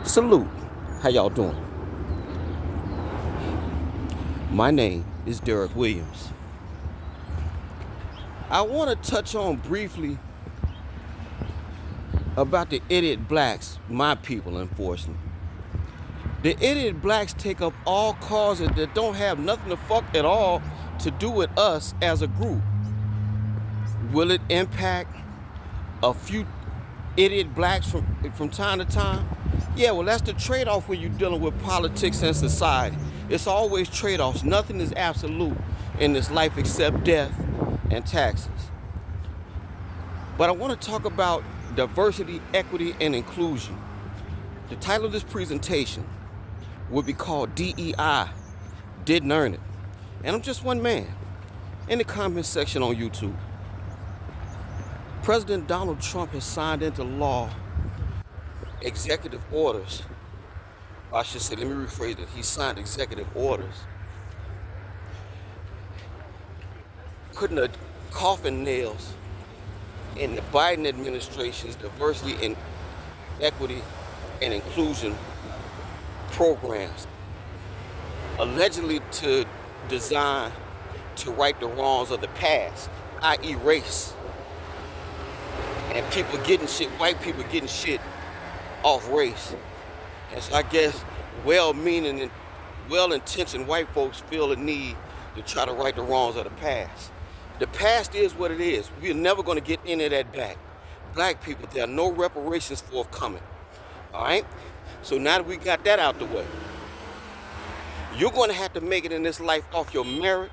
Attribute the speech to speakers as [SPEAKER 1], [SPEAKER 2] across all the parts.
[SPEAKER 1] Salute. How y'all doing? My name is Derek Williams. I want to touch on briefly about the idiot blacks, my people, unfortunately. The idiot blacks take up all causes that don't have nothing to fuck at all to do with us as a group. Will it impact a few idiot blacks from time to time? Yeah, well, that's the trade-off when you're dealing with politics and society. It's always trade-offs. Nothing is absolute in this life except death and taxes. But I want to talk about diversity, equity, and inclusion. The title of this presentation would be called DEI. Didn't earn it. And I'm just one man. In the comment section on YouTube, President Donald Trump has signed into law executive orders. I should say, let me rephrase it. He signed executive orders putting the coffin nails in the Biden administration's diversity and equity and inclusion programs, allegedly designed to right the wrongs of the past, i.e. race. And people getting shit, white people getting shit off race. And so I guess well-meaning and well-intentioned white folks feel a need to try to right the wrongs of the past. The past is what it is. We're never going to get any of that back. Black people, there are no reparations forthcoming. All right? So now that we got that out the way, you're going to have to make it in this life off your merit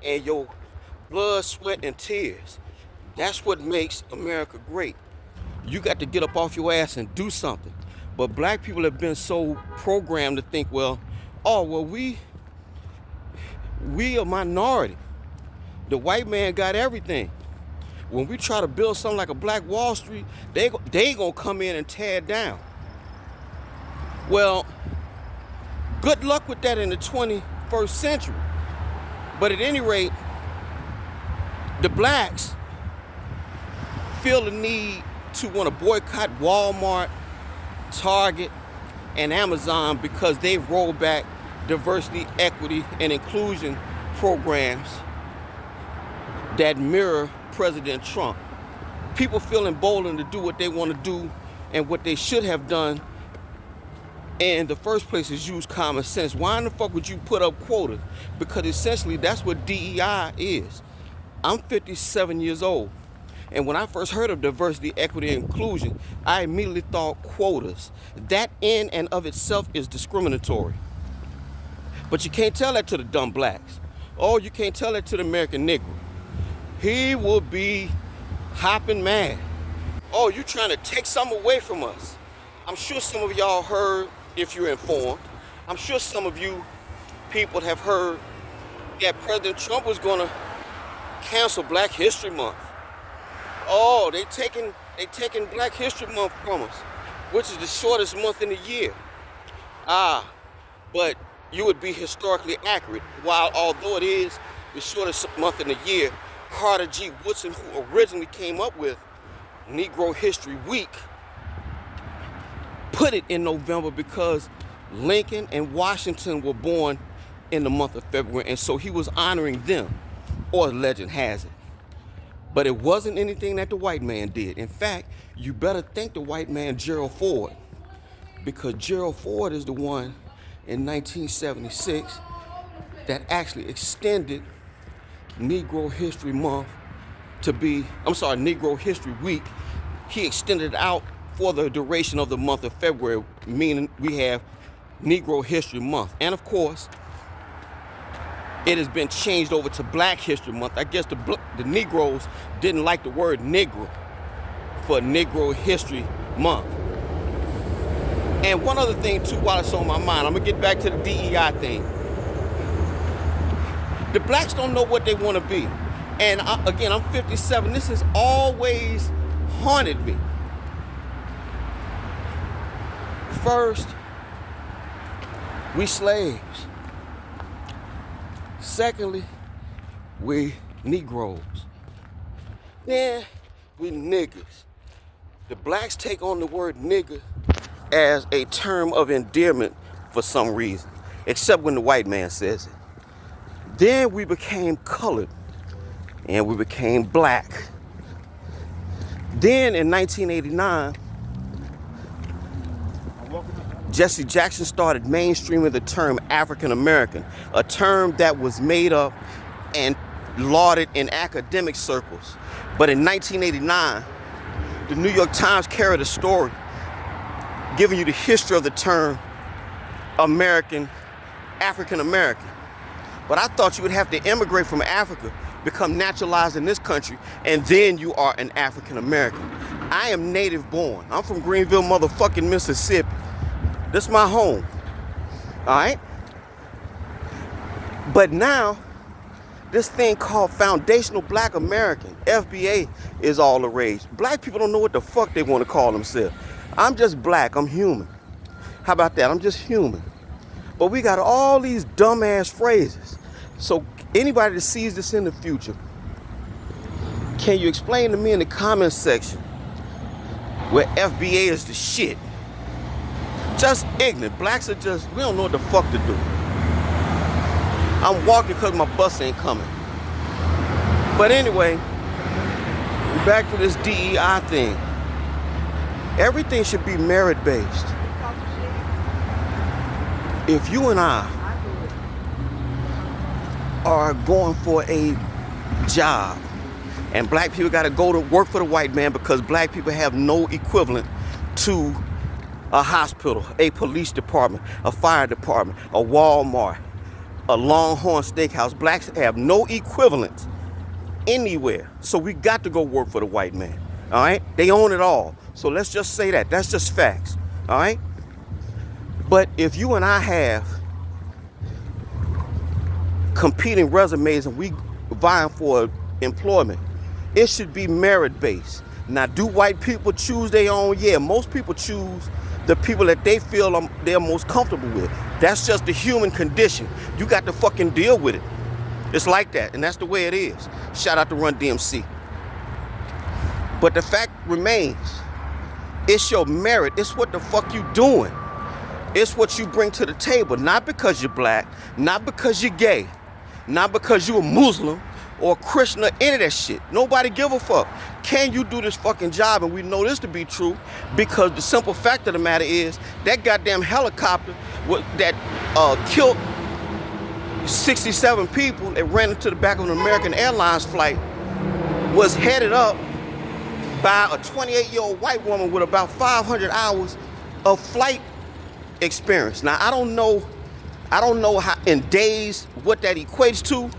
[SPEAKER 1] and your blood, sweat, and tears. That's what makes America great. You got to get up off your ass and do something. But black people have been so programmed to think, we a minority. The white man got everything. When we try to build something like a Black Wall Street, they gonna come in and tear it down. Well, good luck with that in the 21st century. But at any rate, the blacks feel the need to want to boycott Walmart, Target, and Amazon because they've rolled back diversity, equity, and inclusion programs that mirror President Trump. People feel emboldened to do what they want to do, and what they should have done in the first place is use common sense. Why in the fuck would you put up quotas? Because essentially that's what DEI is. I'm 57 years old. And when I first heard of diversity, equity, and inclusion, I immediately thought quotas. That in and of itself is discriminatory. But you can't tell that to the dumb blacks. Oh, you can't tell that to the American Negro. He will be hopping mad. Oh, you trying to take something away from us. I'm sure some of y'all heard, if you're informed, I'm sure some of you people have heard that President Trump was going to cancel Black History Month. Oh, they taking Black History Month from us, which is the shortest month in the year. But you would be historically accurate. Although it is the shortest month in the year, Carter G. Woodson, who originally came up with Negro History Week, put it in November because Lincoln and Washington were born in the month of February, and so he was honoring them, or legend has it. But it wasn't anything that the white man did. In fact, you better thank the white man, Gerald Ford, because Gerald Ford is the one in 1976 that actually extended Negro History Month Negro History Week. He extended it out for the duration of the month of February, meaning we have Negro History Month. And of course, it has been changed over to Black History Month. I guess the Negroes didn't like the word Negro for Negro History Month. And one other thing too, while it's on my mind, I'm gonna get back to the DEI thing. The blacks don't know what they want to be. And again, I'm 57. This has always haunted me. First, we slaves. Secondly, we Negroes. Then we niggas. The blacks take on the word nigger as a term of endearment for some reason, except when the white man says it. Then we became colored and we became black. Then in 1989, Jesse Jackson started mainstreaming the term African American, a term that was made up and lauded in academic circles. But in 1989, the New York Times carried a story giving you the history of the term African American. But I thought you would have to immigrate from Africa, become naturalized in this country, and then you are an African American. I am native born. I'm from Greenville, motherfucking Mississippi. This is my home. All right? But now, this thing called Foundational Black American, FBA, is all the rage. Black people don't know what the fuck they want to call themselves. I'm just black. I'm human. How about that? I'm just human. But we got all these dumbass phrases. So anybody that sees this in the future, can you explain to me in the comments section where FBA is the shit? Just ignorant. Blacks are just, we don't know what the fuck to do. I'm walking because my bus ain't coming. But anyway, we're back to this DEI thing. Everything should be merit-based. If you and I are going for a job and black people got to go to work for the white man because black people have no equivalent to a hospital, a police department, a fire department, a Walmart, a Longhorn Steakhouse. Blacks have no equivalent anywhere. So we got to go work for the white man. All right? They own it all. So let's just say that. That's just facts. All right? But if you and I have competing resumes and we vying for employment, it should be merit-based. Now, do white people choose their own? Yeah, most people choose the people that they feel they're most comfortable with. That's just the human condition. You got to fucking deal with it. It's like that, and that's the way it is. Shout out to Run DMC. But the fact remains, it's your merit. It's what the fuck you doing. It's what you bring to the table, not because you're black, not because you're gay, not because you're a Muslim or a Christian or any of that shit. Nobody give a fuck. Can you do this fucking job? And we know this to be true because the simple fact of the matter is that goddamn helicopter that killed 67 people that ran into the back of an American Airlines flight was headed up by a 28-year-old white woman with about 500 hours of flight experience. Now, I don't know how in days what that equates to.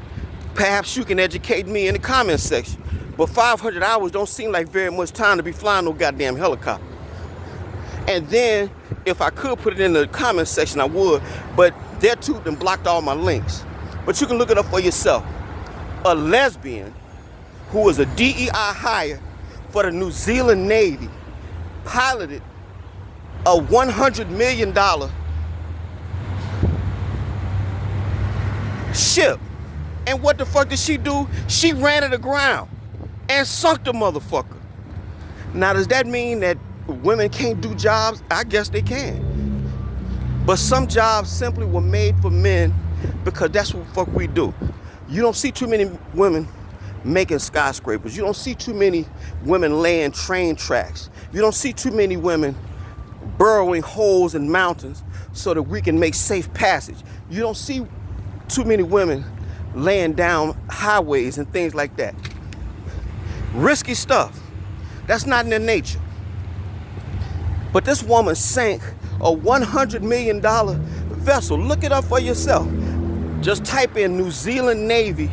[SPEAKER 1] Perhaps you can educate me in the comments section. But 500 hours don't seem like very much time to be flying no goddamn helicopter. And then, if I could put it in the comments section, I would. But their too done blocked all my links. But you can look it up for yourself. A lesbian who was a DEI hire for the New Zealand Navy piloted a $100 million ship. And what the fuck did she do? She ran it aground and sunk the motherfucker. Now, does that mean that women can't do jobs? I guess they can. But some jobs simply were made for men because that's what the fuck we do. You don't see too many women making skyscrapers. You don't see too many women laying train tracks. You don't see too many women burrowing holes in mountains so that we can make safe passage. You don't see too many women laying down highways and things like that. Risky stuff. That's not in their nature. But this woman sank a $100 million vessel. Look it up for yourself. Just type in New Zealand Navy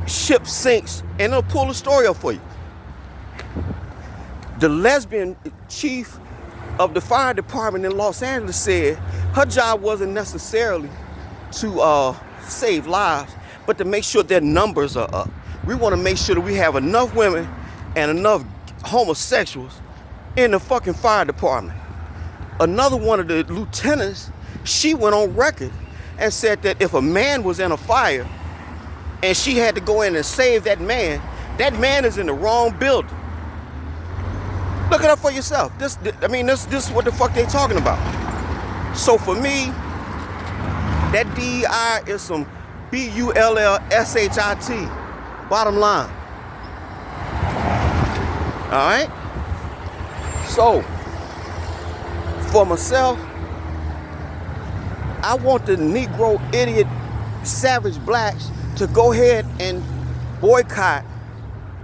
[SPEAKER 1] ship sinks and it'll pull the story up for you. The lesbian chief of the fire department in Los Angeles said her job wasn't necessarily to save lives, but to make sure their numbers are up. We want to make sure that we have enough women and enough homosexuals in the fucking fire department. Another one of the lieutenants, she went on record and said that if a man was in a fire and she had to go in and save that man is in the wrong building. Look it up for yourself. This is what the fuck they talking about. So for me, that DEI is some BULLSHIT. Bottom line. All right. So for myself, I want the Negro idiot savage blacks to go ahead and boycott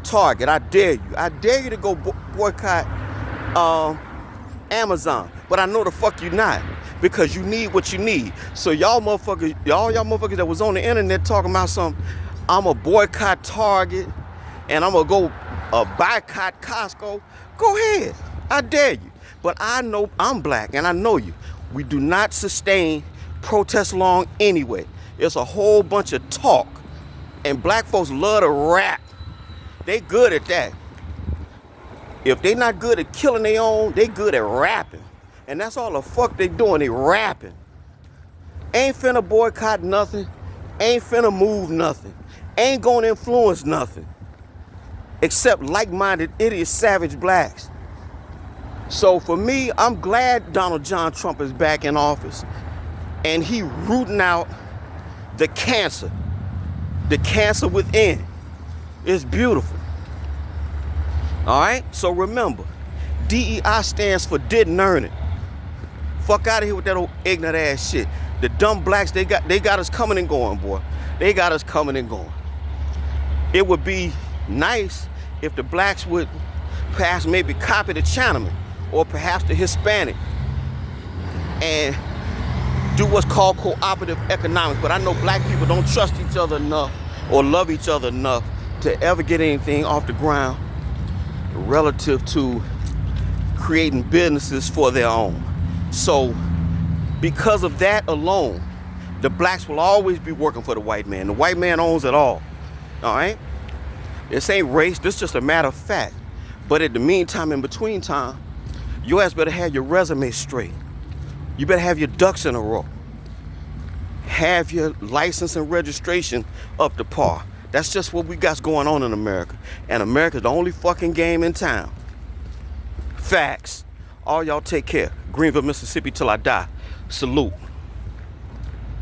[SPEAKER 1] Target. I dare you. I dare you to go boycott Amazon. But I know the fuck you not, because you need what you need. So y'all motherfuckers that was on the internet talking about something, I'm a boycott Target and I'm gonna go boycott Costco. Go ahead. I dare you. But I know I'm black and I know you. We do not sustain protest long anyway. It's a whole bunch of talk. And black folks love to rap. They good at that. If they not good at killing their own, they good at rapping. And that's all the fuck they doing, they rapping. Ain't finna boycott nothing. Ain't finna move nothing. Ain't gonna influence nothing. Except like-minded idiot savage blacks. So for me, I'm glad Donald John Trump is back in office. And he rooting out the cancer within. It's beautiful. All right? So remember, DEI stands for didn't earn it. Fuck out of here with that old ignorant ass shit. The dumb blacks, they got us coming and going, boy. They got us coming and going. It would be nice if the blacks would perhaps maybe copy the Chinaman or perhaps the Hispanic and do what's called cooperative economics. But I know black people don't trust each other enough or love each other enough to ever get anything off the ground relative to creating businesses for their own. So because of that alone, the blacks will always be working for the white man. The white man owns it all right? This ain't race, this is just a matter of fact. But in the meantime, in between time, your ass better have your resume straight. You better have your ducks in a row. Have your license and registration up to par. That's just what we got going on in America. And America's the only fucking game in town. Facts. All y'all take care. Greenville, Mississippi till I die. Salute.